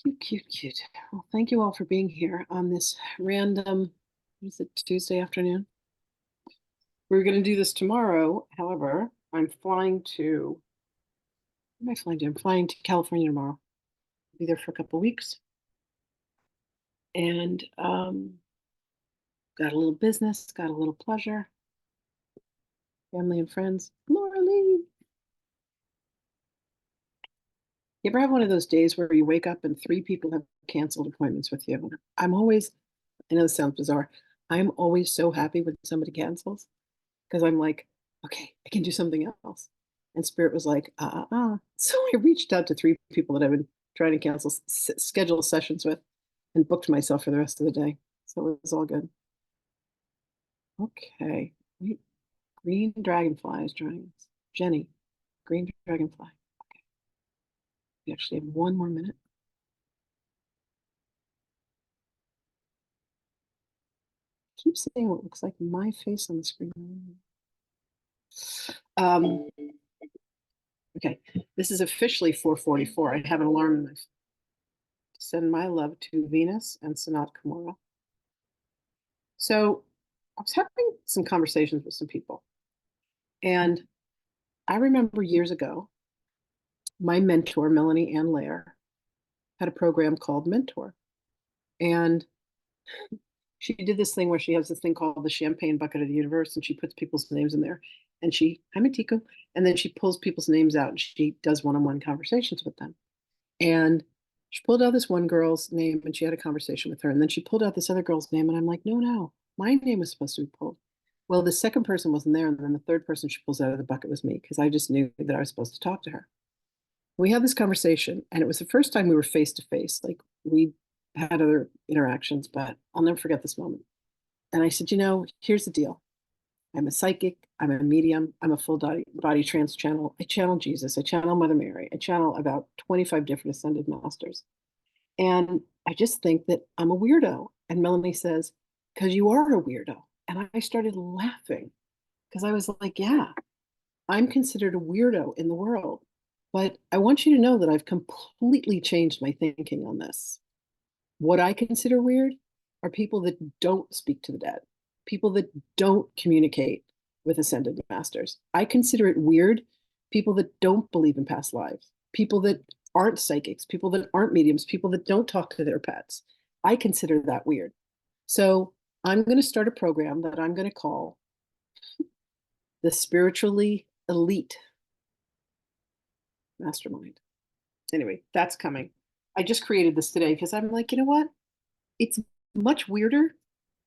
Cute, cute, cute. Well, thank you all for being here on this random, what is it, Tuesday afternoon? We're going to do this tomorrow. However, I'm flying to, where am I flying to? I'm flying to California tomorrow. I'll be there for a couple of weeks. And got a little business, got a little pleasure, family and friends. Marlene. You ever have one of those days where you wake up and three people have canceled appointments with you? I'm always, I know this sounds bizarre. I'm always so happy when somebody cancels because I'm like, okay, I can do something else. And Spirit was like, So I reached out to three people that I've been trying to cancel, schedule sessions with, and booked myself for the rest of the day. So it was all good. Okay. Green dragonfly is joining us. Jenny, green dragonfly. Okay. We actually have one more minute. I keep seeing what looks like my face on the screen. Okay, this is officially 4:44. I have an alarm in my send my love to Venus and Sanat Kumara. So I was having some conversations with some people. And I remember years ago, my mentor, Melanie Ann Lair, had a program called Mentor. And she did this thing where she has this thing called the champagne bucket of the universe, and she puts people's names in there. And I'm a Tico, and then she pulls people's names out and she does one-on-one conversations with them. And she pulled out this one girl's name and she had a conversation with her. And then she pulled out this other girl's name, and I'm like, no, my name was supposed to be pulled. Well, the second person wasn't there. And then the third person she pulls out of the bucket was me because I just knew that I was supposed to talk to her. We had this conversation, and it was the first time we were face to face. Like we had other interactions, but I'll never forget this moment. And I said, here's the deal. I'm a psychic. I'm a medium. I'm a full body trance channel. I channel Jesus. I channel Mother Mary. I channel about 25 different ascended masters. And I just think that I'm a weirdo. And Melanie says, because you are a weirdo. And I started laughing because I was like, yeah, I'm considered a weirdo in the world. But I want you to know that I've completely changed my thinking on this. What I consider weird are people that don't speak to the dead, people that don't communicate with ascended masters. I consider it weird people that don't believe in past lives, people that aren't psychics, people that aren't mediums, people that don't talk to their pets. I consider that weird. So I'm going to start a program that I'm going to call the Spiritually Elite Mastermind. Anyway, that's coming. I just created this today because I'm like, you know what? It's much weirder.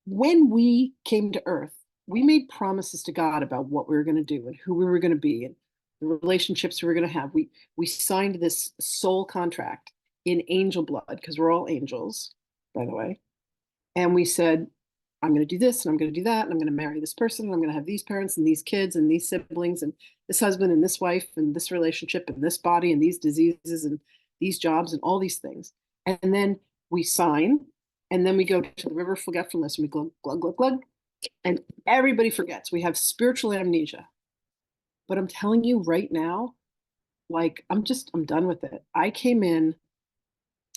When we came to Earth, we made promises to God about what we were going to do and who we were going to be and the relationships we were going to have. We signed this soul contract in angel blood because we're all angels, by the way. And we said, I'm going to do this and I'm going to do that and I'm going to marry this person and I'm going to have these parents and these kids and these siblings and this husband and this wife and this relationship and this body and these diseases and these jobs and all these things. And then we sign, and then we go to the river of forgetfulness and we glug, glug, glug, glug, and everybody forgets. We have spiritual amnesia. But I'm telling you right now, like, I'm done with it. I came in,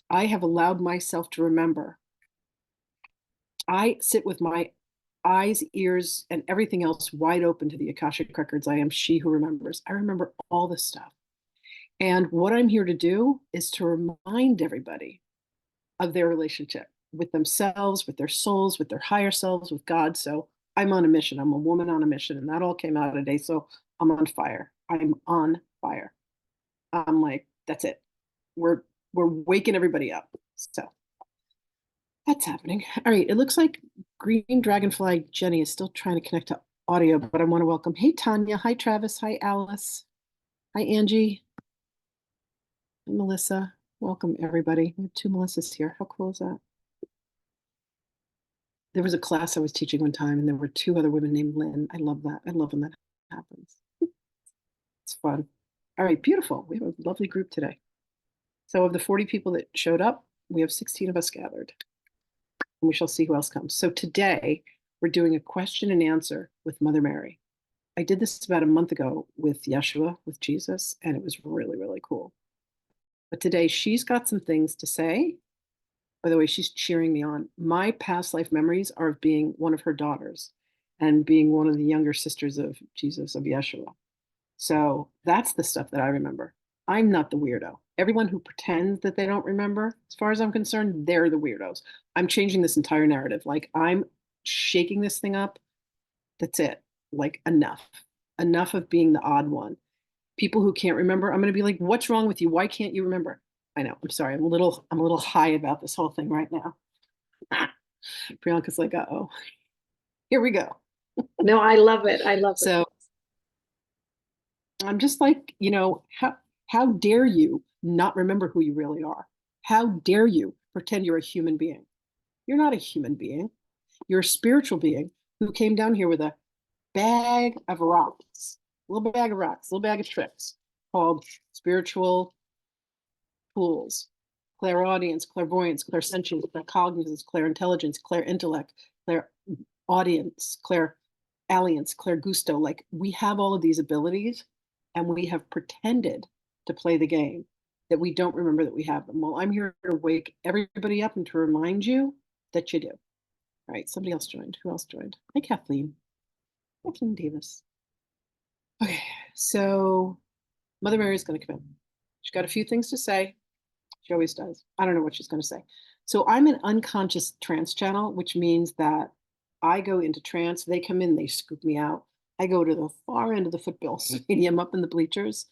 I have allowed myself to remember. I sit with my eyes, ears, and everything else wide open to the Akashic records. I am she who remembers. I remember all this stuff. And what I'm here to do is to remind everybody of their relationship with themselves, with their souls, with their higher selves, with God. So I'm on a mission. I'm a woman on a mission. And that all came out today. So I'm on fire. I'm on fire. I'm like, that's it. We're waking everybody up. So that's happening. All right. It looks like Green Dragonfly Jenny is still trying to connect to audio, but I want to welcome. Hey, Tanya. Hi, Travis. Hi, Alice. Hi, Angie. Hi, Melissa. Welcome, everybody. We have two Melissas here. How cool is that? There was a class I was teaching one time, and there were two other women named Lynn. I love that. I love when that happens. It's fun. All right, beautiful. We have a lovely group today. So of the 40 people that showed up, we have 16 of us gathered. And we shall see who else comes. So today, we're doing a question and answer with Mother Mary. I did this about a month ago with Yeshua, with Jesus, and it was really, really cool. But today she's got some things to say. By the way, she's cheering me on. My past life memories are of being one of her daughters and being one of the younger sisters of Jesus, of Yeshua. So that's the stuff that I remember. I'm not the weirdo. Everyone who pretends that they don't remember, as far as I'm concerned, they're the weirdos. I'm changing this entire narrative. Like I'm shaking this thing up. That's it. Like enough. Enough of being the odd one. People who can't remember, I'm going to be like, "What's wrong with you? Why can't you remember?" I know. I'm sorry. I'm a little high about this whole thing right now. Priyanka's like, "Uh-oh. Here we go." No, I love it. I love it. So I'm just like, how dare you not remember who you really are? How dare you pretend you're a human being? You're not a human being. You're a spiritual being who came down here with a bag of rocks, a little bag of rocks, a little bag of tricks called spiritual tools, clairaudience, clairvoyance, clairsentience, claircognizance, clairintelligence, clairintellect, clairaudience, clairalliance, clairgusto. Like we have all of these abilities and we have pretended to play the game that we don't remember that we have them. Well, I'm here to wake everybody up and to remind you that you do. All right, somebody else joined. Who else joined? Hi, Kathleen. Kathleen Davis. Okay, so Mother Mary is going to come in. She's got a few things to say. She always does. I don't know what she's going to say. So I'm an unconscious trance channel, which means that I go into trance. They come in, they scoop me out. I go to the far end of the football stadium up in the bleachers,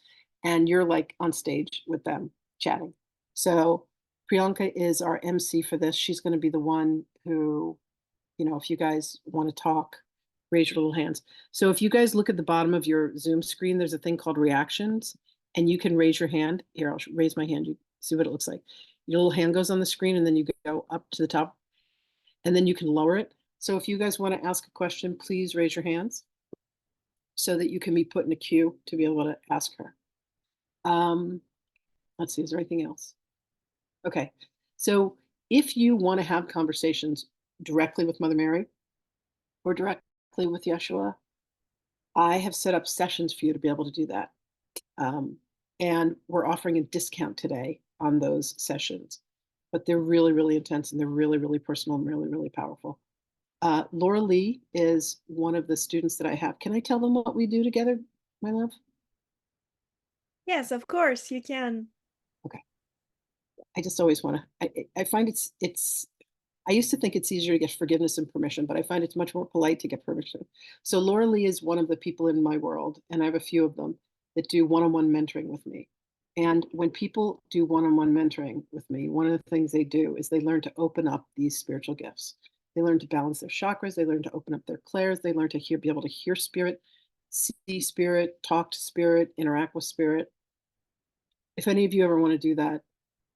and you're like on stage with them chatting. So Priyanka is our MC for this. She's going to be the one who, if you guys want to talk, raise your little hands. So if you guys look at the bottom of your Zoom screen, there's a thing called reactions, and you can raise your hand. Here, I'll raise my hand. You see what it looks like. Your little hand goes on the screen, and then you go up to the top, and then you can lower it. So if you guys want to ask a question, please raise your hands so that you can be put in a queue to be able to ask her. Let's see, is there anything else? Okay, so if you want to have conversations directly with Mother Mary or directly with Yeshua, I have set up sessions for you to be able to do that. And we're offering a discount today on those sessions, but they're really, really intense and they're really, really personal and really, really powerful. Laura Lee is one of the students that I have. Can I tell them what we do together, my love? Yes, of course you can. Okay. I just always want to, I find I used to think it's easier to get forgiveness and permission, but I find it's much more polite to get permission. So Laura Lee is one of the people in my world, and I have a few of them that do one-on-one mentoring with me. And when people do one-on-one mentoring with me, one of the things they do is they learn to open up these spiritual gifts. They learn to balance their chakras. They learn to open up their clairs. They learn to be able to hear spirit, see spirit, talk to spirit, interact with spirit. If any of you ever want to do that,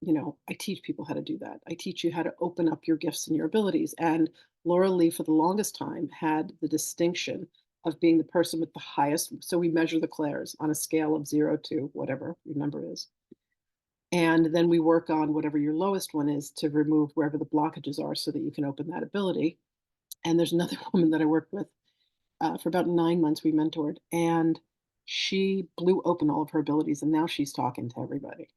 I teach people how to do that. I teach you how to open up your gifts and your abilities. And Laura Lee, for the longest time, had the distinction of being the person with the highest. So we measure the clairs on a scale of 0 to whatever your number is. And then we work on whatever your lowest one is to remove wherever the blockages are so that you can open that ability. And there's another woman that I worked with for about 9 months. We mentored, and she blew open all of her abilities, and now she's talking to everybody.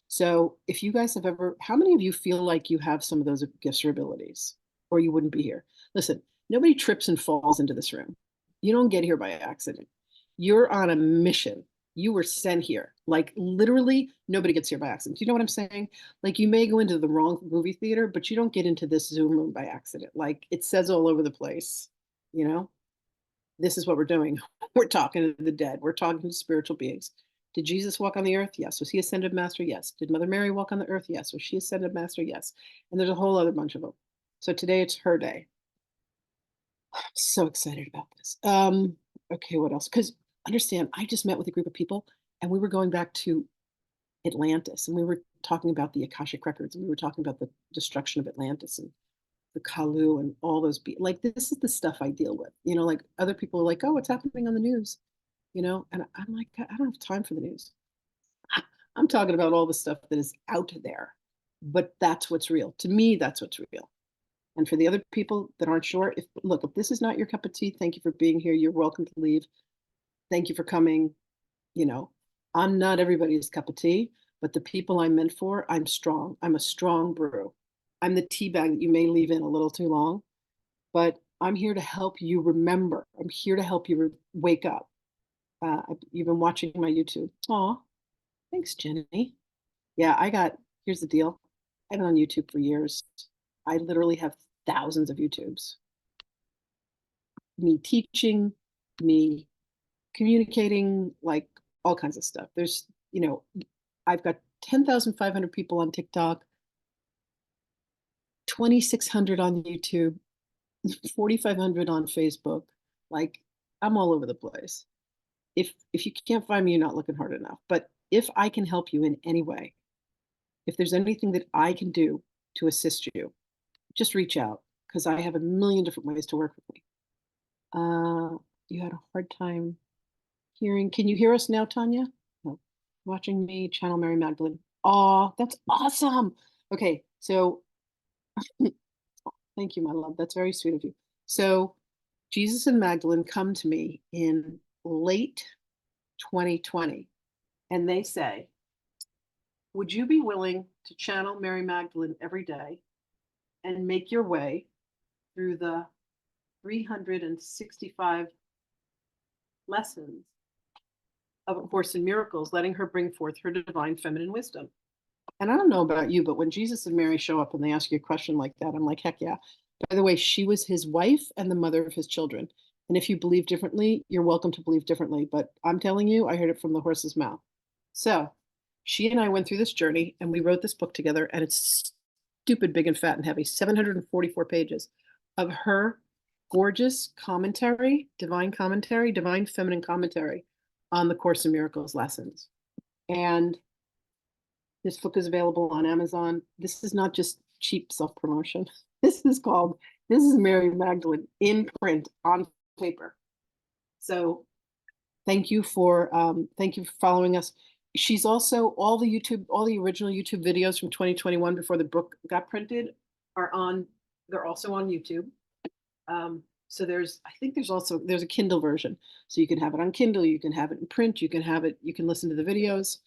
So if you guys have ever, how many of you feel like you have some of those gifts or abilities, or you wouldn't be here? Listen, nobody trips and falls into this room. You don't get here by accident. You're on a mission. You were sent here. Like literally, nobody gets here by accident. Do you know what I'm saying? Like you may go into the wrong movie theater, but you don't get into this Zoom room by accident. Like it says all over the place, you know? This is what we're doing. We're talking to the dead. We're talking to spiritual beings. Did Jesus walk on the earth? Yes. Was he ascended master? Yes. Did Mother Mary walk on the earth? Yes. Was she ascended master? Yes. And there's a whole other bunch of them. So today it's her day. I'm so excited about this. Okay, what else? Because understand, I just met with a group of people and we were going back to Atlantis and we were talking about the Akashic records and we were talking about the destruction of Atlantis and the Kalu and all those like this is the stuff I deal with. Like other people are like, oh, what's happening on the news? And I'm like, I don't have time for the news. I'm talking about all the stuff that is out there, but that's what's real. To me, that's what's real. And for the other people that aren't sure, if this is not your cup of tea, thank you for being here. You're welcome to leave. Thank you for coming. You know, I'm not everybody's cup of tea, but the people I'm meant for, I'm strong. I'm a strong brew. I'm the tea bag that you may leave in a little too long, but I'm here to help you remember. I'm here to help you wake up. You've been watching my YouTube. Aw, thanks, Jenny. Yeah, here's the deal. I've been on YouTube for years. I literally have thousands of YouTubes. Me teaching, me communicating, like all kinds of stuff. I've got 10,500 people on TikTok, 2,600 on YouTube, 4,500 on Facebook. Like, I'm all over the place. If you can't find me, you're not looking hard enough. But if I can help you in any way, if there's anything that I can do to assist you, just reach out because I have a million different ways to work with me. You had a hard time hearing. Can you hear us now, Tanya? No. Watching me channel Mary Magdalene. Oh, that's awesome. Okay, so thank you, my love. That's very sweet of you. So Jesus and Magdalene come to me in late 2020, and they say, would you be willing to channel Mary Magdalene every day and make your way through the 365 lessons of A Course in Miracles, letting her bring forth her divine feminine wisdom? And I don't know about you, but when Jesus and Mary show up and they ask you a question like that, I'm like, heck yeah. By the way, she was his wife and the mother of his children. And if you believe differently, you're welcome to believe differently. But I'm telling you, I heard it from the horse's mouth. So she and I went through this journey and we wrote this book together, and it's stupid big and fat and heavy, 744 pages of her gorgeous commentary, divine feminine commentary on the Course in Miracles lessons. And this book is available on Amazon. This is not just cheap self-promotion. This is Mary Magdalene in print on paper. So thank you for following us. She's also all the original YouTube videos from 2021 before the book got printed they're also on YouTube. So there's a Kindle version. So you can have it on Kindle, you can have it in print, you can listen to the videos.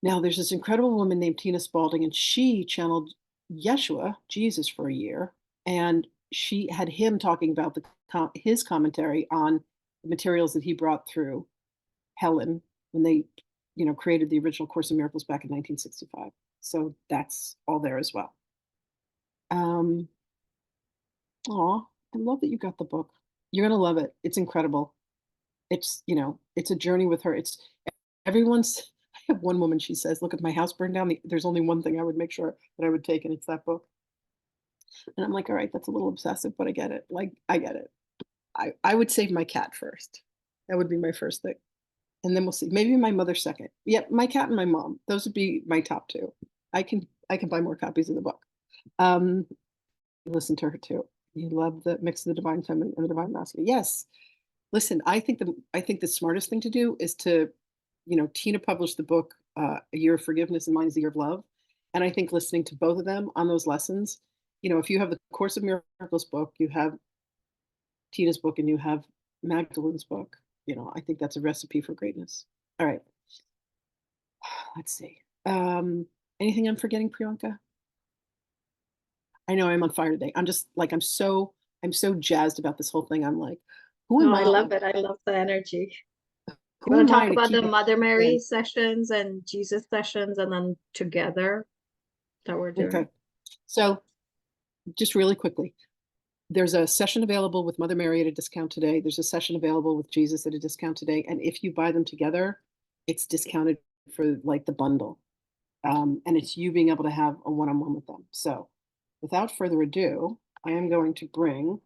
Now there's this incredible woman named Tina Spalding, and she channeled Yeshua, Jesus, for a year. And she had him talking about his commentary on the materials that he brought through Helen when they, created the original Course in Miracles back in 1965. So that's all there as well. I love that you got the book. You're gonna love it. It's incredible. It's a journey with her. Everyone's. I have one woman. She says, "Look, if my house burned down, there's only one thing I would make sure that I would take, and it's that book." And I'm like, all right, that's a little obsessive, but I get it. Like, I get it. I would save my cat first. That would be my first thing. And then we'll see. Maybe my mother second. Yep, my cat and my mom. Those would be my top two. I can buy more copies of the book. Listen to her too. You love the mix of the divine feminine and the divine masculine. Yes. Listen, I think the smartest thing to do is to, Tina published the book, A Year of Forgiveness and mine is A Year of Love. And I think listening to both of them on those lessons, if you have the Course of Miracles book, you have Tina's book, and you have Magdalene's book, I think that's a recipe for greatness. All right. Let's see. Anything I'm forgetting, Priyanka? I know I'm on fire today. I'm just like, I'm so jazzed about this whole thing. I'm like, who am No, I? I love it. I love the energy. You Who want am to I talk to about the keep Mother Mary it? sessions and Jesus sessions, and then together that we're doing? Okay. So just really quickly, there's a session available with Mother Mary at a discount today. There's a session available with Jesus at a discount today. And if you buy them together, it's discounted for like the bundle. And it's you being able to have a one-on-one with them. So without further ado, I am going to bring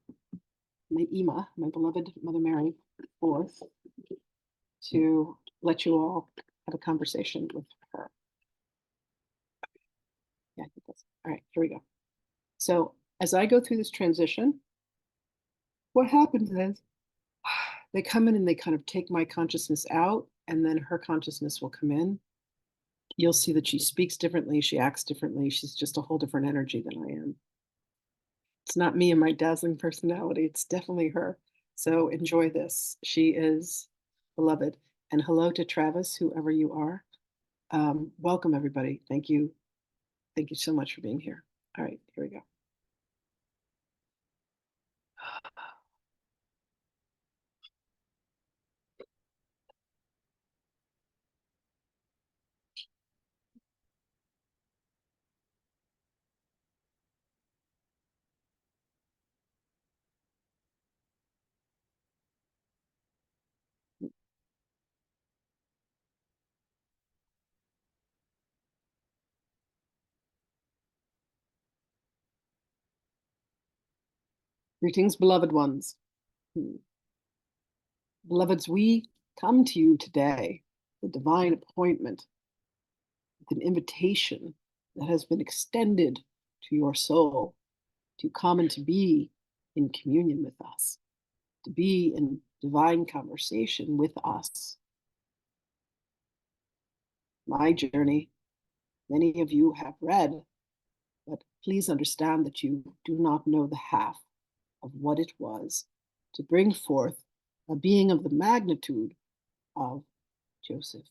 my Ima, my beloved Mother Mary, forth to let you all have a conversation with her. Yeah, I think that's all right. Here we go. So as I go through this transition, what happens is they come in and they kind of take my consciousness out, and then her consciousness will come in. You'll see that she speaks differently, she acts differently. She's just a whole different energy than I am. It's not me and my dazzling personality. It's definitely her. So enjoy this. She is beloved. And hello to Travis, whoever you are. Welcome, everybody. Thank you. Thank you so much for being here. All right, here we go. Greetings, beloved ones. Beloveds, we come to you today, the divine appointment, with an invitation that has been extended to your soul to come and to be in communion with us, to be in divine conversation with us. My journey, many of you have read, but please understand that you do not know the half of what it was to bring forth a being of the magnitude of Joseph,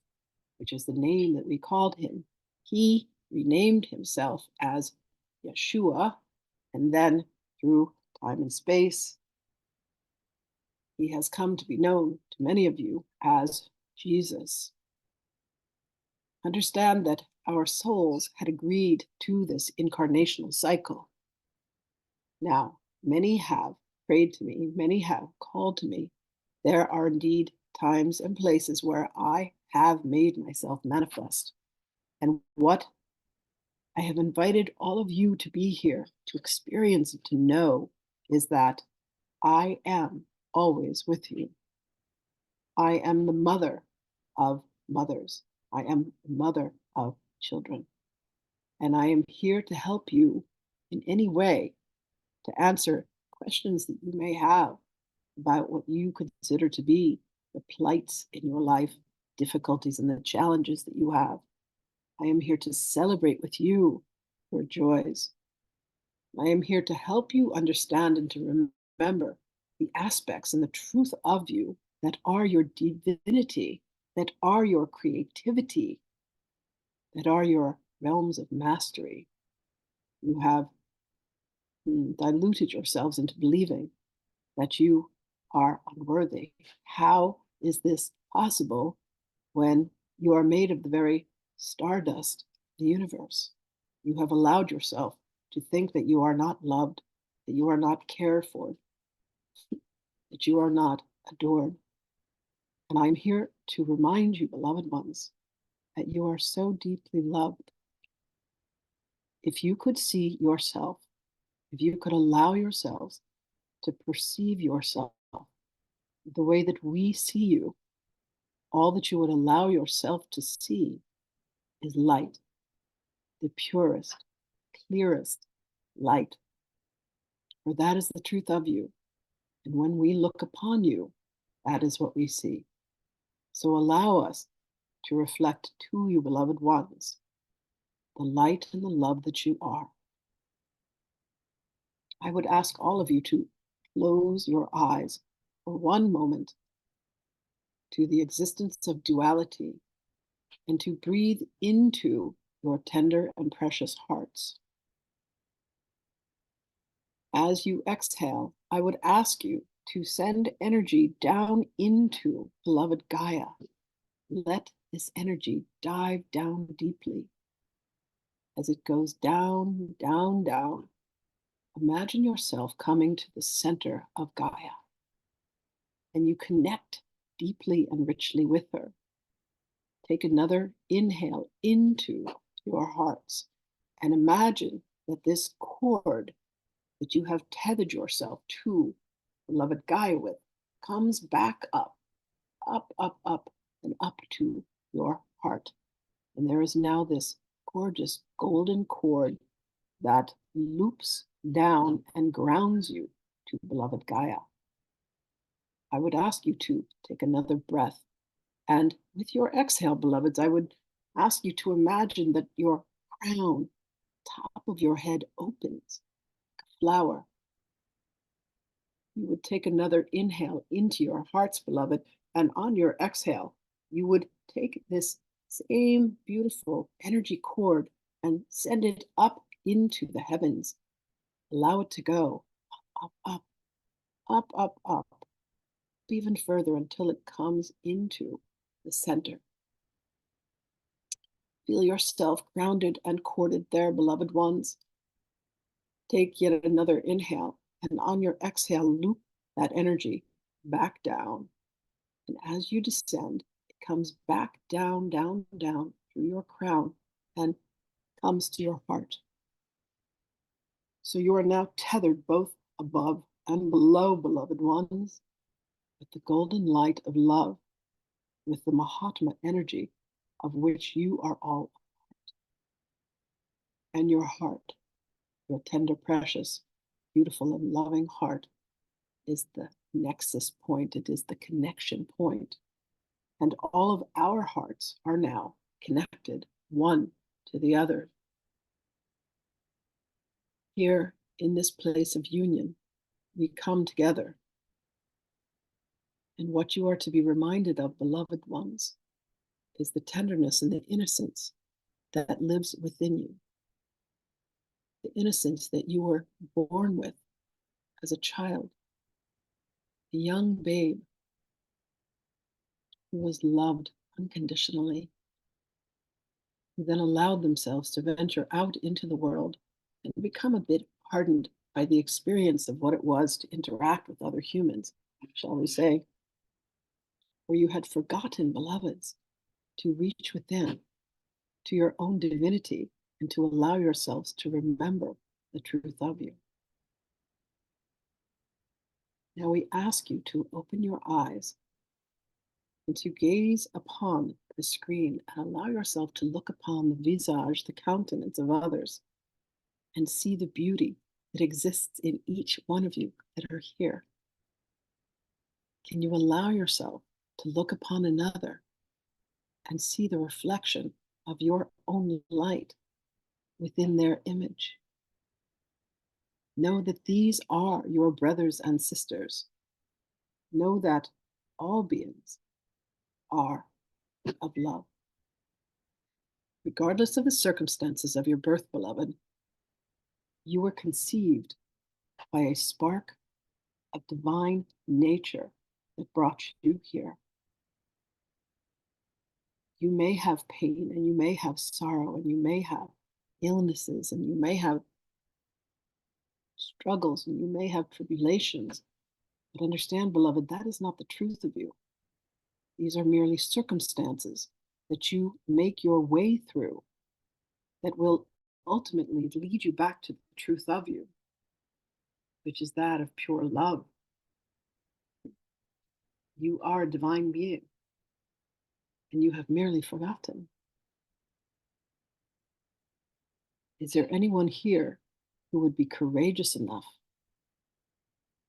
which is the name that we called him. He renamed himself as Yeshua, and then through time and space, he has come to be known to many of you as Jesus. Understand that our souls had agreed to this incarnational cycle. Now, many have prayed to me, many have called to me. There are indeed times and places where I have made myself manifest. And what I have invited all of you to be here, to experience and to know, is that I am always with you. I am the mother of mothers. I am the mother of children. And I am here to help you in any way to answer questions that you may have about what you consider to be the plights in your life, difficulties, and the challenges that you have. I am here to celebrate with you your joys. I am here to help you understand and to remember the aspects and the truth of you that are your divinity, that are your creativity, that are your realms of mastery. You have diluted yourselves into believing that you are unworthy. How is this possible when you are made of the very stardust of the universe? You have allowed yourself to think that you are not loved, that you are not cared for, that you are not adored. And I'm here to remind you, beloved ones, that you are so deeply loved. If you could see yourself, if you could allow yourselves to perceive yourself the way that we see you, all that you would allow yourself to see is light, the purest, clearest light. For that is the truth of you. And when we look upon you, that is what we see. So allow us to reflect to you, beloved ones, the light and the love that you are. I would ask all of you to close your eyes for one moment to the existence of duality and to breathe into your tender and precious hearts. As you exhale, I would ask you to send energy down into beloved Gaia. Let this energy dive down deeply. As it goes down, down, down, imagine yourself coming to the center of Gaia, and you connect deeply and richly with her. Take another inhale into your hearts and imagine that this cord that you have tethered yourself to beloved Gaia with comes back up, up, up, up, and up to your heart. And there is now this gorgeous golden cord that loops down and grounds you to beloved Gaia. I would ask you to take another breath. And with your exhale, beloveds, I would ask you to imagine that your crown, top of your head, opens like a flower. You would take another inhale into your hearts, beloved, and on your exhale, you would take this same beautiful energy cord and send it up into the heavens. Allow it to go up, up, up, up, up, even further until it comes into the center. Feel yourself grounded and corded there, beloved ones. Take yet another inhale, and on your exhale, loop that energy back down. And as you descend, it comes back down, down, down through your crown and comes to your heart. So you are now tethered both above and below, beloved ones, with the golden light of love, with the Mahatma energy of which you are all a part. And your heart, your tender, precious, beautiful, and loving heart, is the nexus point. It is the connection point. And all of our hearts are now connected, one to the other. Here in this place of union, we come together. And what you are to be reminded of, beloved ones, is the tenderness and the innocence that lives within you. The innocence that you were born with as a child, a young babe who was loved unconditionally, who then allowed themselves to venture out into the world and become a bit hardened by the experience of what it was to interact with other humans, shall we say, where you had forgotten, beloveds, to reach within to your own divinity and to allow yourselves to remember the truth of you. Now we ask you to open your eyes and to gaze upon the screen and allow yourself to look upon the visage, the countenance of others, and see the beauty that exists in each one of you that are here. Can you allow yourself to look upon another and see the reflection of your own light within their image? Know that these are your brothers and sisters. Know that all beings are of love. Regardless of the circumstances of your birth, beloved, you were conceived by a spark of divine nature that brought you here. You may have pain and you may have sorrow and you may have illnesses and you may have struggles and you may have tribulations. But understand, beloved, that is not the truth of you. These are merely circumstances that you make your way through that will ultimately lead you back to the truth of you, which is that of pure love. You are a divine being, and you have merely forgotten. Is there anyone here who would be courageous enough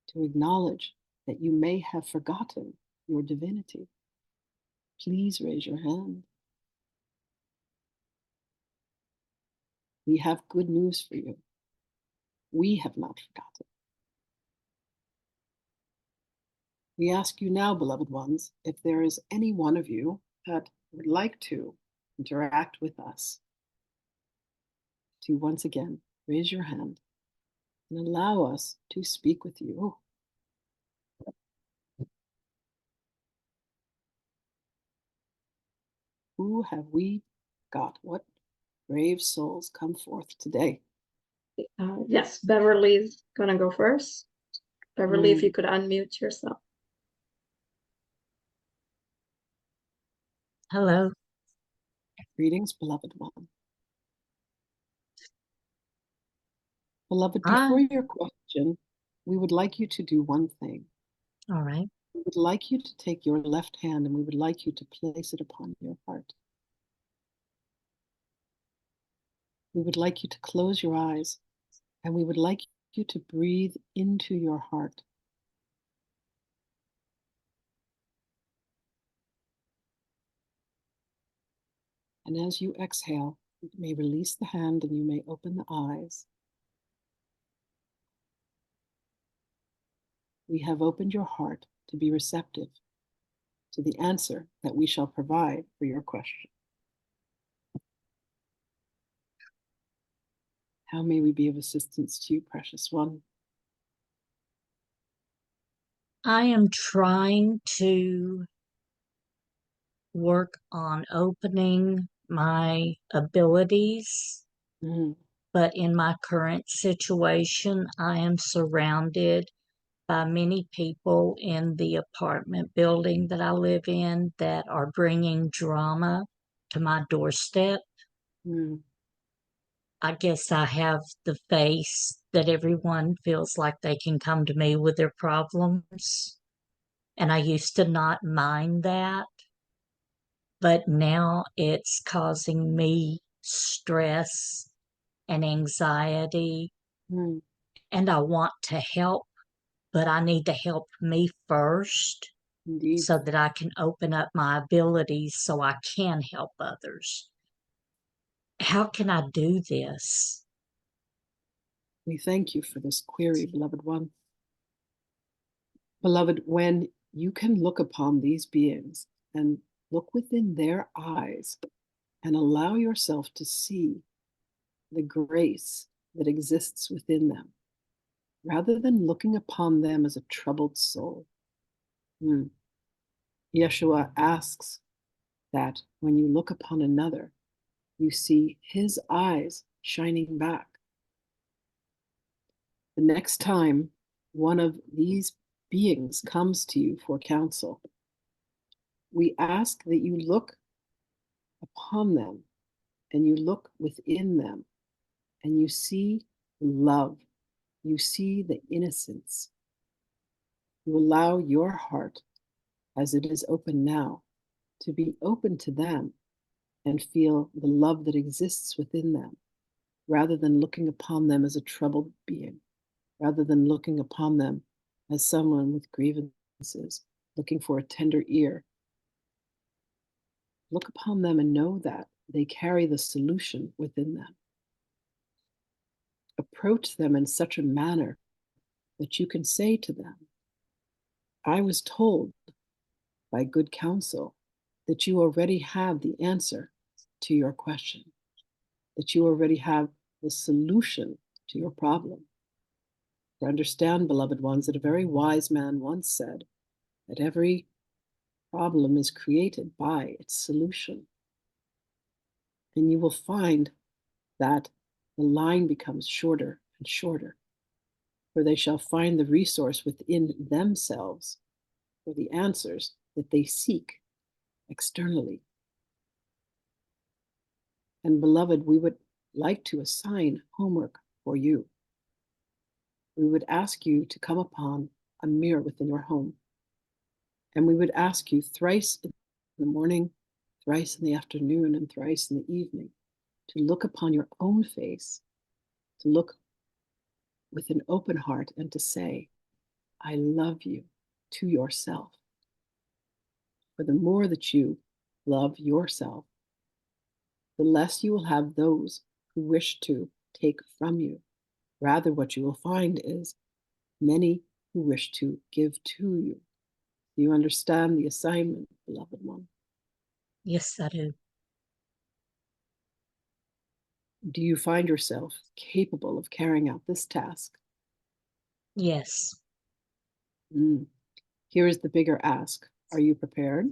to acknowledge that you may have forgotten your divinity? Please raise your hand. We have good news for you. We have not forgotten. We ask you now, beloved ones, if there is any one of you that would like to interact with us, to once again raise your hand and allow us to speak with you. Who have we got? What brave souls come forth today? Yes, Beverly's gonna go first. Beverly, if you could unmute yourself. Hello. Greetings, beloved one. Beloved, Hi. before your question, we would like you to do one thing. All right. We would like you to take your left hand and we would like you to place it upon your heart. We would like you to close your eyes and we would like you to breathe into your heart. And as you exhale, you may release the hand and you may open the eyes. We have opened your heart to be receptive to the answer that we shall provide for your question. How may we be of assistance to you, precious one? I am trying to work on opening my abilities, but in my current situation, I am surrounded by many people in the apartment building that I live in that are bringing drama to my doorstep. I guess I have the face that everyone feels like they can come to me with their problems. And I used to not mind that, but now it's causing me stress and anxiety. And I want to help, but I need to help me first. Indeed. So that I can open up my abilities so I can help others. How can I do this? We thank you for this query, beloved one. Beloved, when you can look upon these beings and look within their eyes and allow yourself to see the grace that exists within them, rather than looking upon them as a troubled soul. Yeshua asks that when you look upon another, you see his eyes shining back. The next time one of these beings comes to you for counsel, we ask that you look upon them and you look within them and you see love, you see the innocence. You allow your heart, as it is open now, to be open to them and feel the love that exists within them, rather than looking upon them as a troubled being, rather than looking upon them as someone with grievances, looking for a tender ear. Look upon them and know that they carry the solution within them. Approach them in such a manner that you can say to them, I was told by good counsel that you already have the answer to your question, that you already have the solution to your problem. For understand, beloved ones, that a very wise man once said that every problem is created by its solution. And you will find that the line becomes shorter and shorter, for they shall find the resource within themselves for the answers that they seek externally. And beloved, we would like to assign homework for you. We would ask you to come upon a mirror within your home. And we would ask you thrice in the morning, thrice in the afternoon, and thrice in the evening to look upon your own face, to look with an open heart and to say, I love you to yourself. For the more that you love yourself, the less you will have those who wish to take from you. Rather, what you will find is many who wish to give to you. You understand the assignment, beloved one? Yes, I do. Do you find yourself capable of carrying out this task? Yes. Here is the bigger ask. Are you prepared?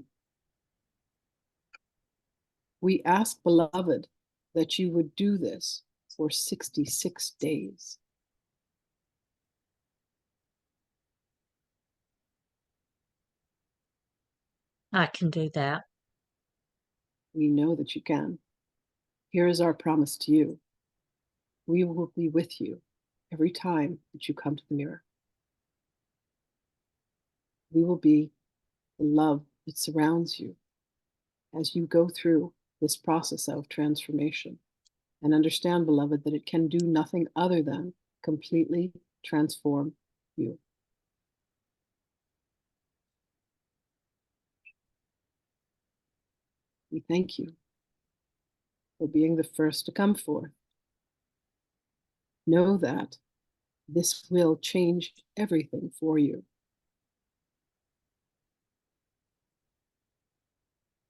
We ask, beloved, that you would do this for 66 days. I can do that. We know that you can. Here is our promise to you. We will be with you every time that you come to the mirror. We will be the love that surrounds you as you go through this process of transformation. And understand, beloved, that it can do nothing other than completely transform you. We thank you for being the first to come forth. Know that this will change everything for you,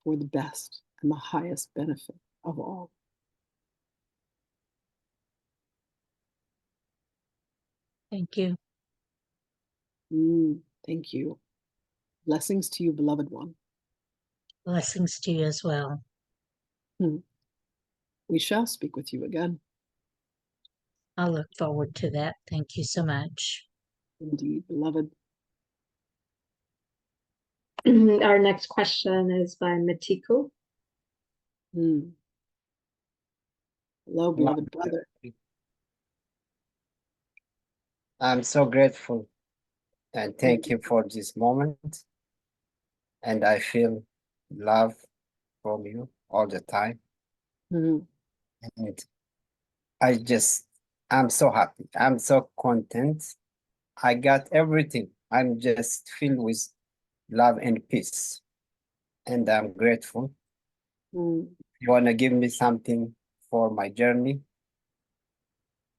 for the best and the highest benefit of all. Thank you. Thank you. Blessings to you, beloved one. Blessings to you as well. We shall speak with you again. I look forward to that. Thank you so much. Indeed, beloved. Our next question is by Matiu. Hello, beloved brother. I'm so grateful and thank you for this moment. And I feel love from you all the time. Mhm. And I'm so happy. I'm so content. I got everything. I'm just filled with love and peace. And I'm grateful. Mm. You want to give me something for my journey?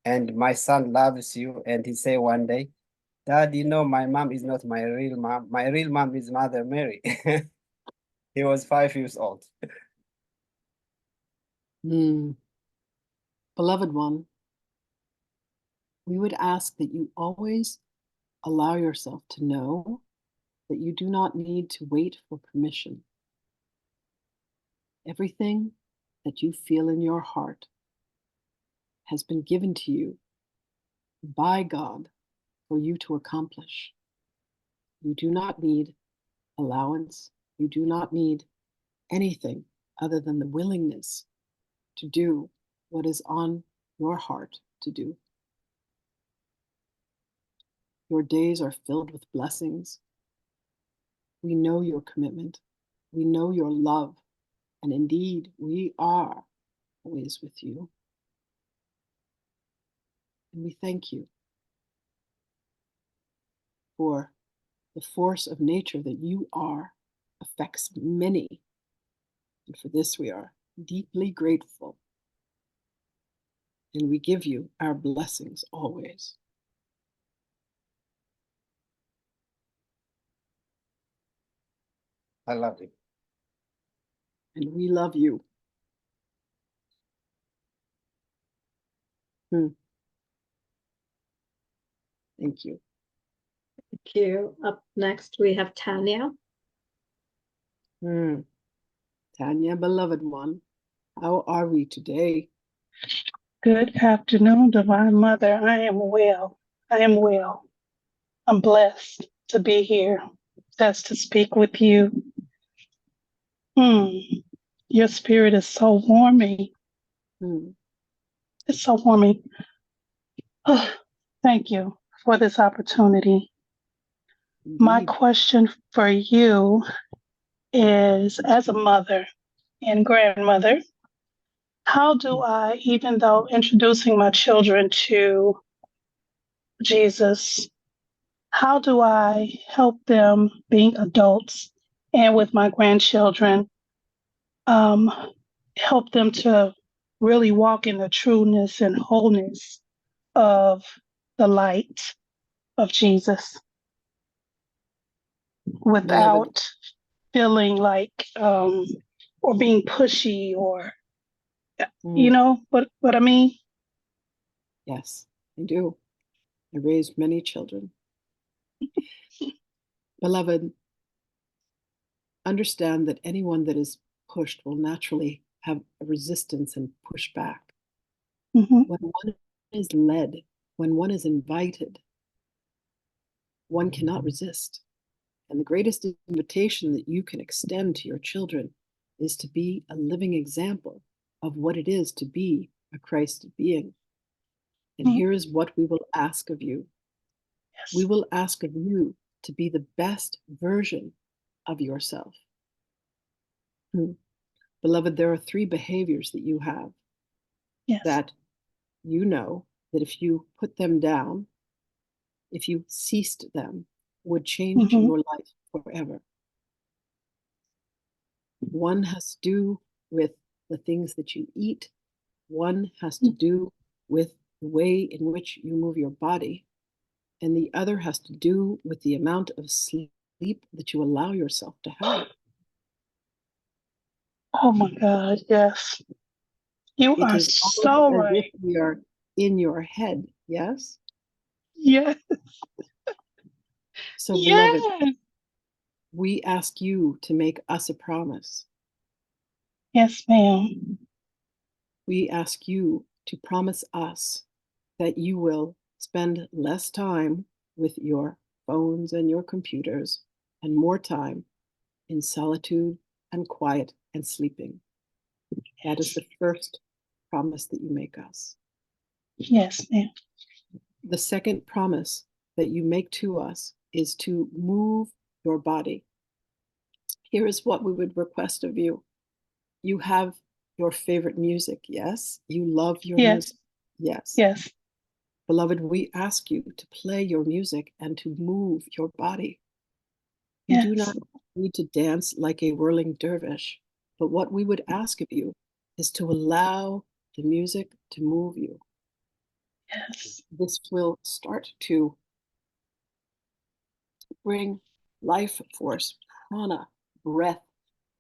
And my son loves you. And he say one day, Dad, you know, my mom is not my real mom. My real mom is Mother Mary. He was 5 years old. Beloved one, we would ask that you always allow yourself to know that you do not need to wait for permission. Everything that you feel in your heart has been given to you by God for you to accomplish. You do not need allowance. You do not need anything other than the willingness to do what is on your heart to do. Your days are filled with blessings. We know your commitment. We know your love. And indeed, we are always with you. And we thank you for the force of nature that you are affects many. And for this, we are deeply grateful. And we give you our blessings always. I love you. And we love you. Thank you. Thank you. Up next, we have Tanya. Tanya, beloved one, how are we today? Good afternoon, Divine Mother. I am well. I am well. I'm blessed to be here, just to speak with you. Your spirit is so warming. It's so warming. Oh, thank you for this opportunity. Indeed. My question for you is, as a mother and grandmother, how do I, even though introducing my children to Jesus, how do I help them being adults and with my grandchildren, help them to really walk in the trueness and wholeness of the light of Jesus Beloved, without feeling like or being pushy or you know what I mean? Yes, I do. I raised many children. Beloved, understand that anyone that is pushed will naturally have a resistance and push back. Mm-hmm. When one is led, when one is invited, one cannot resist. And the greatest invitation that you can extend to your children is to be a living example of what it is to be a Christ being. And here is what we will ask of you. Yes. We will ask of you to be the best version of yourself. Beloved, there are 3 behaviors that you have that you know that if you put them down, if you ceased them, would change your life forever. One has to do with the things that you eat. One has to do with the way in which you move your body. And the other has to do with the amount of sleep that you allow yourself to have. Oh my God, yes. You It are is so almost as right. if we are in your head, yes? Yes. So, beloved, Yes. we ask you to make us a promise. Yes, ma'am. We ask you to promise us that you will spend less time with your phones and your computers and more time in solitude and quiet and sleeping. That is the first promise that you make us. Yes, ma'am. The second promise that you make to us is to move your body. Here is what we would request of you. You have your favorite music, yes? You love your Yes. music, yes. Yes. Beloved, we ask you to play your music and to move your body. You do Yes. not need to dance like a whirling dervish, but what we would ask of you is to allow the music to move you. Yes. This will start to bring life force, prana, breath.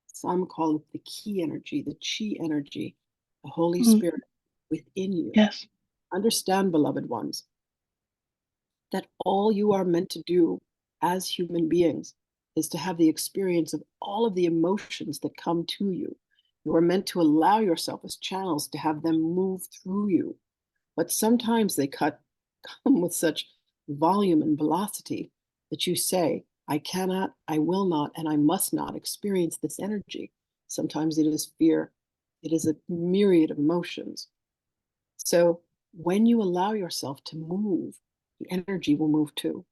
Some call it the ki energy, the chi energy, the Holy Mm. Spirit within you. Yes. Understand, beloved ones, that all you are meant to do as human beings is to have the experience of all of the emotions that come to you. You are meant to allow yourself as channels to have them move through you. But sometimes they come with such volume and velocity that you say, I cannot, I will not, and I must not experience this energy. Sometimes it is fear, it is a myriad of emotions. So when you allow yourself to move, the energy will move too.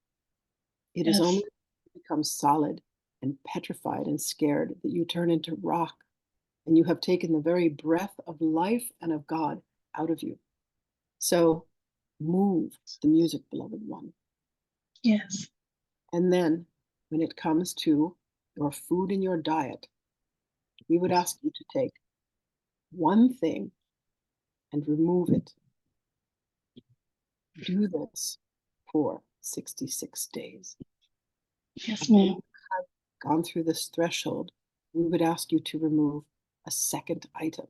It is Yes. only when you become solid and petrified and scared that you turn into rock and you have taken the very breath of life and of God out of you. So move the music, beloved one. Yes. And then when it comes to your food and your diet, we would ask you to take one thing and remove it. Do this for 66 days. Yes, ma'am. Gone through this threshold, we would ask you to remove a second item.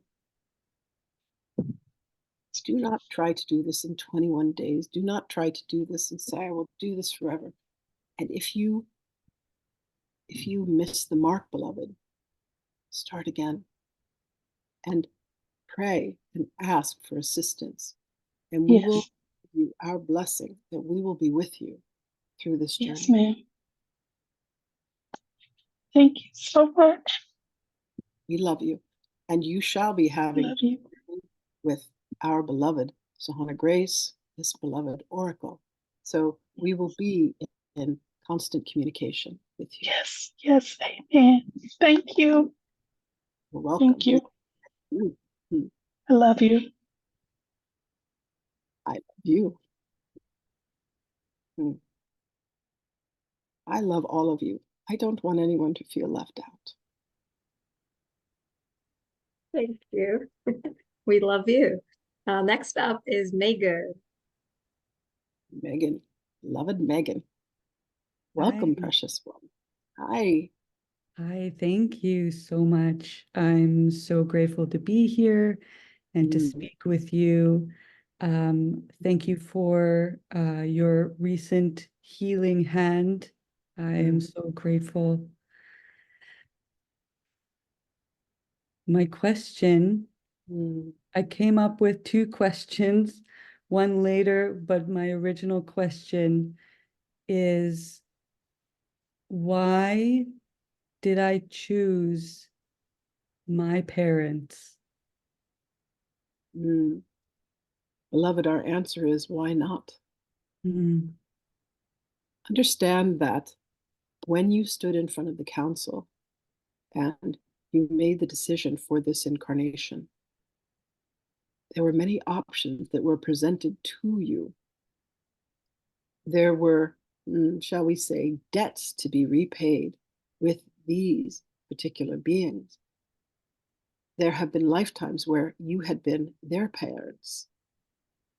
Do not try to do this in 21 days. Do not try to do this and say, I will do this forever. And if you miss the mark, beloved, start again and pray and ask for assistance. And we will Yes. give you our blessing that we will be with you through this journey. Yes, ma'am. Thank you so much. We love you. And you shall be having Love you. with our beloved Sahana Grace, this beloved Oracle. So we will be in constant communication with you. Yes. Yes. Amen. Thank you. You're welcome. Thank you. Mm. I love you. I love you. Mm. I love all of you. I don't want anyone to feel left out. Thank you. We love you. Next up is Megan. Megan, beloved Megan. Welcome, Hi. precious one. Hi. Hi, thank you so much. I'm so grateful to be here and to Mm. speak with you. Thank you for your recent healing hand. I am so grateful. My question, Mm. I came up with two questions, one later, but my original question is, why did I choose my parents? Mm. Beloved, our answer is why not? Mm, Understand that when you stood in front of the council and you made the decision for this incarnation, there were many options that were presented to you. There were, shall we say, debts to be repaid with these particular beings. There have been lifetimes where you had been their parents,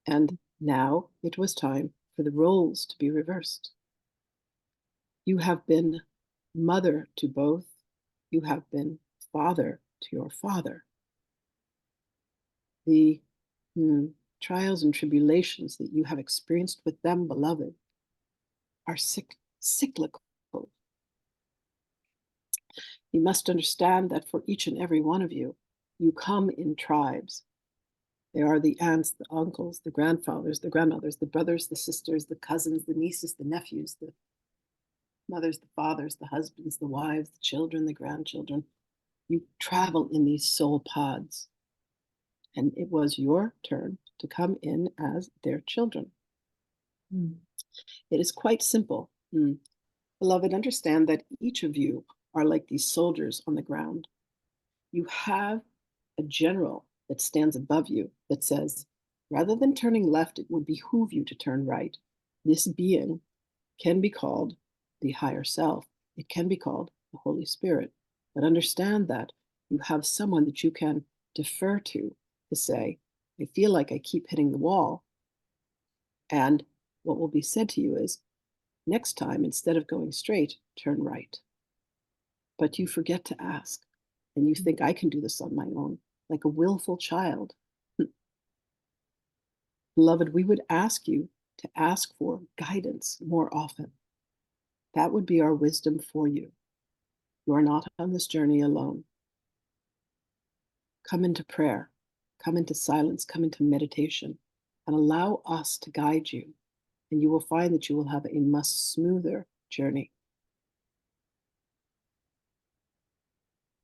and now it was time for the roles to be reversed. You have been mother to both, you have been father to your father. The trials and tribulations that you have experienced with them, beloved, are cyclical. You must understand that for each and every one of you, you come in tribes. There are the aunts, the uncles, the grandfathers, the grandmothers, the brothers, the sisters, the cousins, the nieces, the nephews, the mothers, the fathers, the husbands, the wives, the children, the grandchildren. You travel in these soul pods. And it was your turn to come in as their children. It is quite simple. Beloved, understand that each of you are like these soldiers on the ground. You have a general that stands above you that says, rather than turning left, it would behoove you to turn right. This being can be called the higher self. It can be called the Holy Spirit. But understand that you have someone that you can defer to say, I feel like I keep hitting the wall. And what will be said to you is, next time, instead of going straight, turn right. But you forget to ask, and you think I can do this on my own, like a willful child. Beloved, we would ask you to ask for guidance more often. That would be our wisdom for you. You are not on this journey alone. Come into prayer, come into silence, come into meditation, and allow us to guide you. And you will find that you will have a much smoother journey.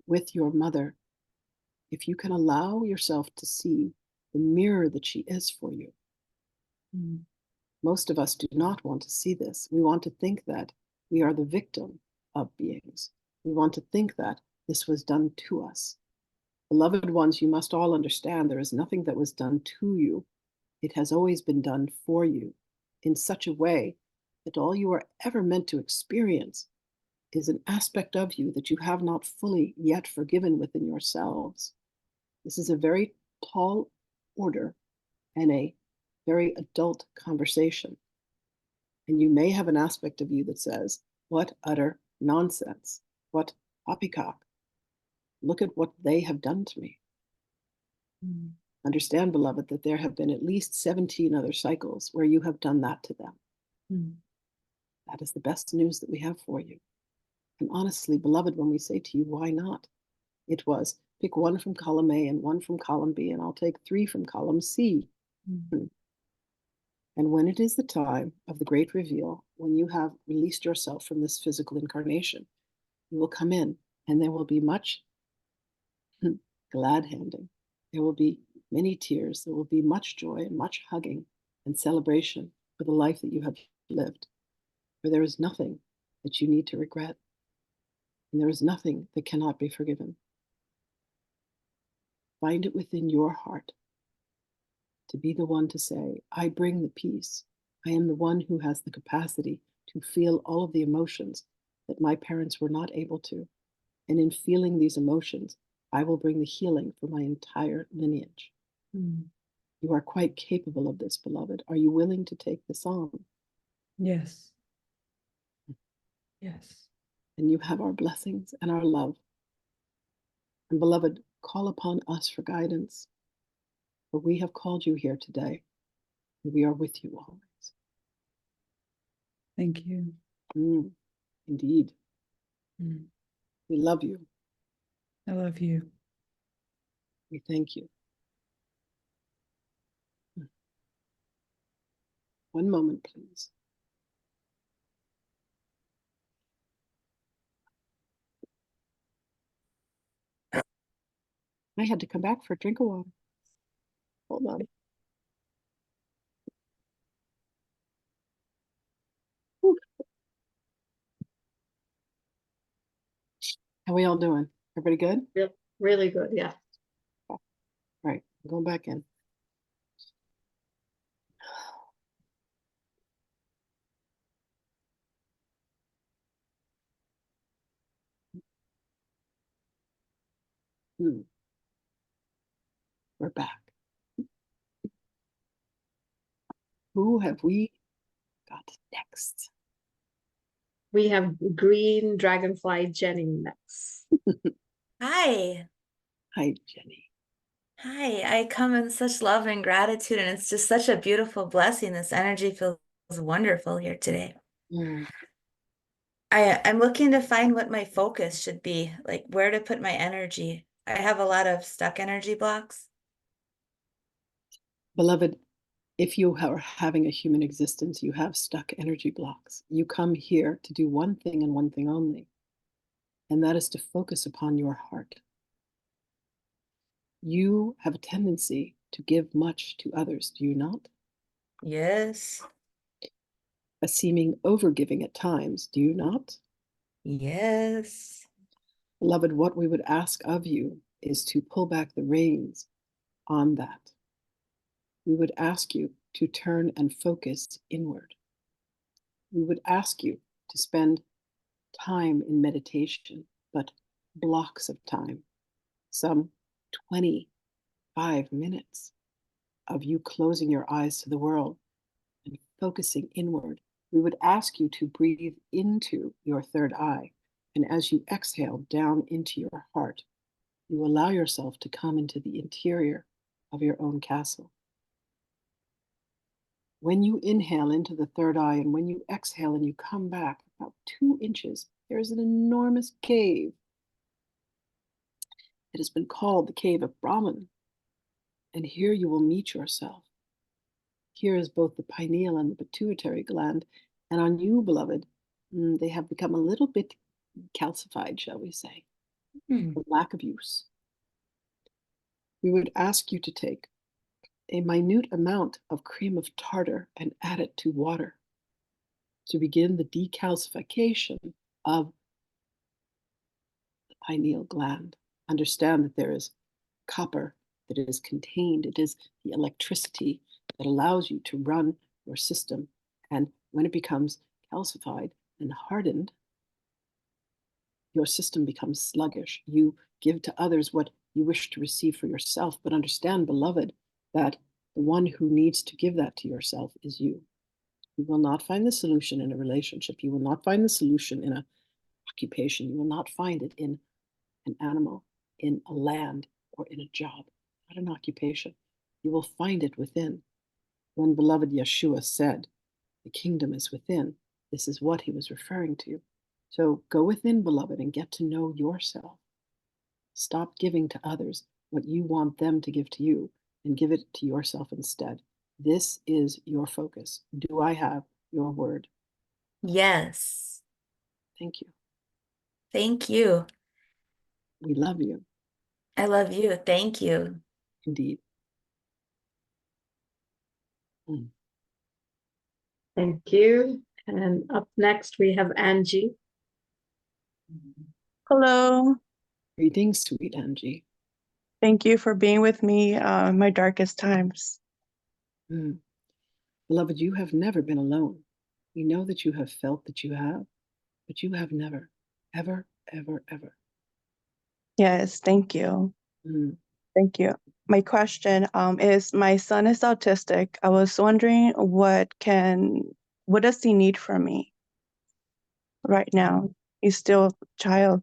With your mother, if you can allow yourself to see the mirror that she is for you. Most of us do not want to see this. We want to think that we are the victim of beings. We want to think that this was done to us. Beloved ones, you must all understand there is nothing that was done to you. It has always been done for you in such a way that all you are ever meant to experience is an aspect of you that you have not fully yet forgiven within yourselves. This is a very tall order and a very adult conversation. And you may have an aspect of you that says, what utter nonsense, what poppycock. Look at what they have done to me. Understand, beloved, that there have been at least 17 other cycles where you have done that to them. That is the best news that we have for you. And honestly, beloved, when we say to you, why not? It was, pick one from column A and one from column B, and I'll take 3 from column C. And when it is the time of the great reveal, when you have released yourself from this physical incarnation, you will come in and there will be much glad handing. There will be many tears. There will be much joy and much hugging and celebration for the life that you have lived. For there is nothing that you need to regret. And there is nothing that cannot be forgiven. Find it within your heart to be the one to say, I bring the peace. I am the one who has the capacity to feel all of the emotions that my parents were not able to. And in feeling these emotions, I will bring the healing for my entire lineage. You are quite capable of this, beloved. Are you willing to take this on? Yes. Yes. And you have our blessings and our love. And beloved, call upon us for guidance. For we have called you here today. And we are with you always. Thank you. Indeed. We love you. I love you. We thank you. One moment, please. I had to come back for a drink of water. Hold on. Whew. How we all doing? Everybody good? Really good, yeah. All right, I'm going back in. We're back. Who have we got next? We have green dragonfly Jenny next. Hi. Hi, Jenny. Hi, I come in such love and gratitude, and it's just such a beautiful blessing. This energy feels wonderful here today. Mm. I'm looking to find what my focus should be, like where to put my energy. I have a lot of stuck energy blocks. Beloved, if you are having a human existence, you have stuck energy blocks. You come here to do one thing and one thing only, and that is to focus upon your heart. You have a tendency to give much to others, do you not? Yes, A seeming overgiving at times, do you not? yes, Beloved, what we would ask of you is to pull back the reins on that. We would ask you to turn and focus inward. We would ask you to spend time in meditation, but blocks of time, some 25 minutes of you closing your eyes to the world and focusing inward. We would ask you to breathe into your third eye. And as you exhale down into your heart, you allow yourself to come into the interior of your own castle. When you inhale into the third eye and when you exhale and you come back about 2 inches, there is an enormous cave. It has been called the Cave of Brahman. And here you will meet yourself. Here is both the pineal and the pituitary gland. And on you, beloved, they have become a little bit calcified, shall we say, for lack of use. We would ask you to take a minute amount of cream of tartar and add it to water to begin the decalcification of the pineal gland. Understand that there is copper that is contained. It is the electricity that allows you to run your system. And when it becomes calcified and hardened, your system becomes sluggish. You give to others what you wish to receive for yourself. But understand, beloved, that the one who needs to give that to yourself is you. You will not find the solution in a relationship. You will not find the solution in an occupation. You will not find it in an animal, in a land, or in a job, not an occupation. You will find it within. When beloved Yeshua said, the kingdom is within, this is what he was referring to. So go within, beloved, and get to know yourself. Stop giving to others what you want them to give to you and give it to yourself instead. This is your focus. Do I have your word? yes. Thank you. Thank you. We love you, I love you. Thank you. indeed. Thank you. And up next, we have Angie. Hello. Greetings, sweet Angie. Thank you for being with me in my darkest times. Beloved, you have never been alone. We know that you have felt that you have, but you have never, ever, ever, ever. Yes, thank you. Mm. Thank you. My question is my son is autistic. I was wondering what does he need from me right now? He's still a child.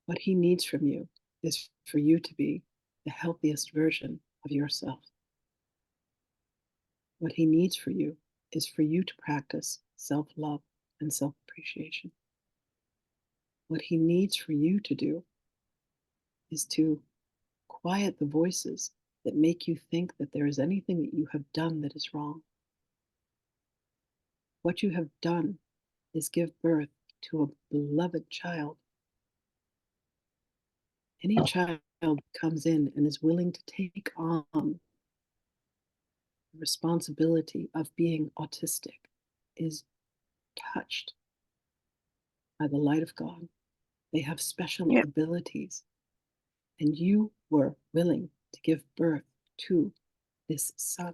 What he needs from you is for you to be the healthiest version of yourself. What he needs for you is for you to practice self-love and self-appreciation. What he needs for you to do is to quiet the voices that make you think that there is anything that you have done that is wrong. What you have done is give birth to a beloved child. Any child comes in and is willing to take on the responsibility of being autistic is touched by the light of God. They have special abilities. And you were willing to give birth to this son.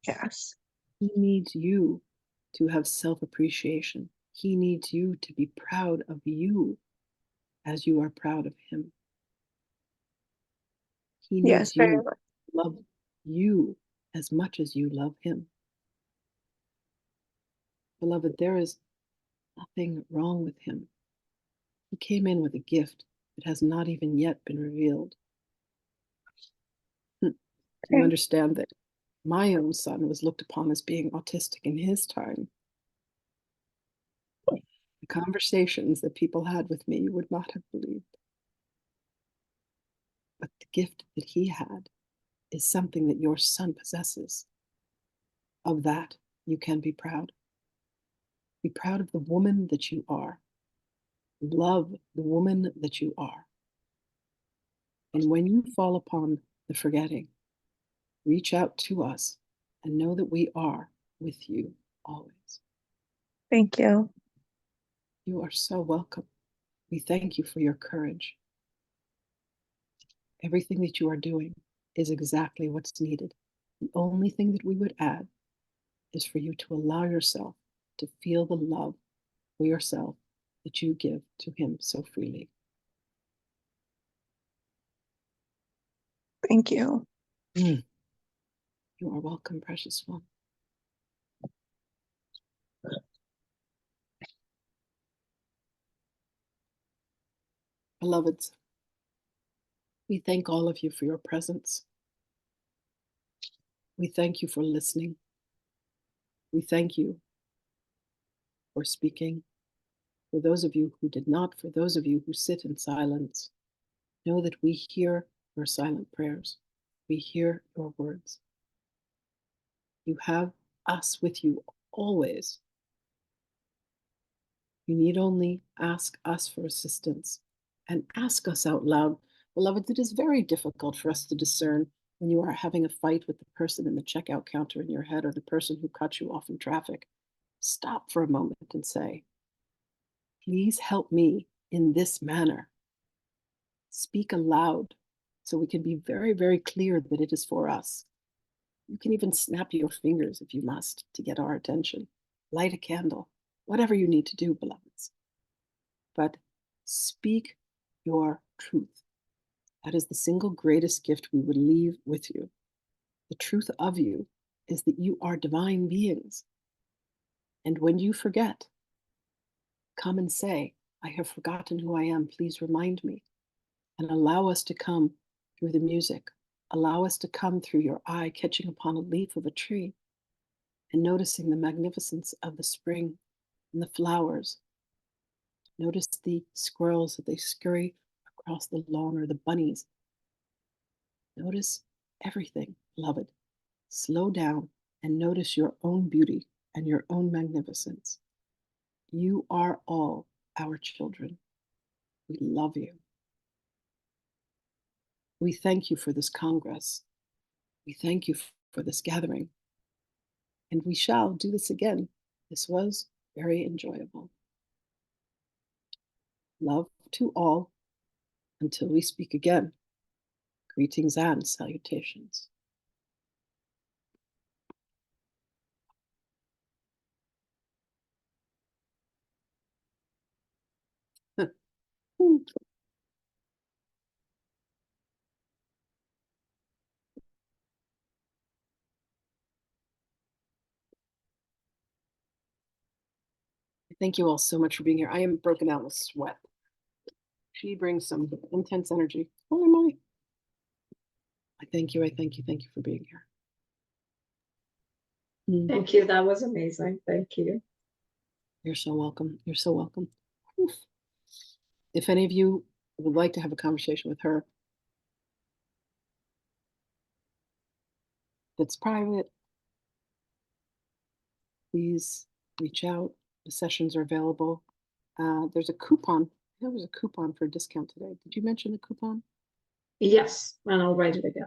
Yes. He needs you to have self-appreciation. He needs you to be proud of you as you are proud of him. He Yes, needs very you much. to love you as much as you love him. Beloved, there is nothing wrong with him. He came in with a gift that has not even yet been revealed. Do you Okay. understand that my own son was looked upon as being autistic in his time? The conversations that people had with me you would not have believed. But the gift that he had is something that your son possesses. Of that, you can be proud. Be proud of the woman that you are. Love the woman that you are. And when you fall upon the forgetting, reach out to us and know that we are with you always. Thank you. You are so welcome. We thank you for your courage. Everything that you are doing is exactly what's needed. The only thing that we would add is for you to allow yourself to feel the love for yourself that you give to him so freely. Thank you. You are welcome, precious one. Beloveds, we thank all of you for your presence. We thank you for listening. We thank you for speaking. For those of you who did not, for those of you who sit in silence, know that we hear your silent prayers. We hear your words. You have us with you always. You need only ask us for assistance and ask us out loud. Beloved, it is very difficult for us to discern when you are having a fight with the person in the checkout counter in your head or the person who cut you off in traffic. Stop for a moment and say, please help me in this manner. Speak aloud so we can be very, very clear that it is for us. You can even snap your fingers if you must to get our attention. Light a candle, whatever you need to do, beloveds. But speak your truth. That is the single greatest gift we would leave with you. The truth of you is that you are divine beings. And when you forget, come and say, I have forgotten who I am. Please remind me. And allow us to come through the music. Allow us to come through your eye catching upon a leaf of a tree and noticing the magnificence of the spring and the flowers. Notice the squirrels as they scurry across the lawn or the bunnies. Notice everything, beloved. Slow down and notice your own beauty and your own magnificence. You are all our children. We love you. We thank you for this Congress. We thank you for this gathering. And we shall do this again. This was very enjoyable. Love to all until we speak again. Greetings and salutations. Thank you all so much for being here. I am broken out with sweat. She brings some intense energy. Holy moly. I thank you. I thank you. Thank you for being here. Thank you. That was amazing. Thank you. You're so welcome. You're so welcome. Oof. If any of you would like to have a conversation with her, that's private, please reach out. The sessions are available. There's a coupon. There was a coupon for a discount today. Did you mention the coupon? Yes, and I'll write it again.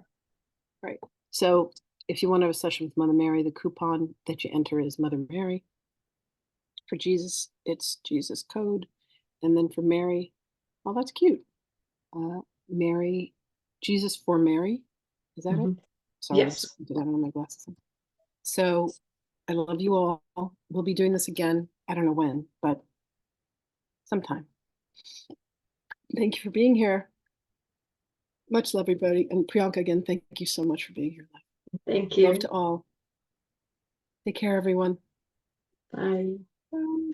Right. So if you want to have a session with Mother Mary, the coupon that you enter is Mother Mary. For Jesus, it's Jesus code. And then for Mary, oh, that's cute. Mary, Jesus for Mary. Is that it? Sorry, Yes. I don't have my glasses on. So I love you all. We'll be doing this again. I don't know when, but sometime. Thank you for being here. Much love, everybody. And Priyanka, again, thank you so much for being here. Thank you. Love to all. Take care, everyone. Bye. Bye.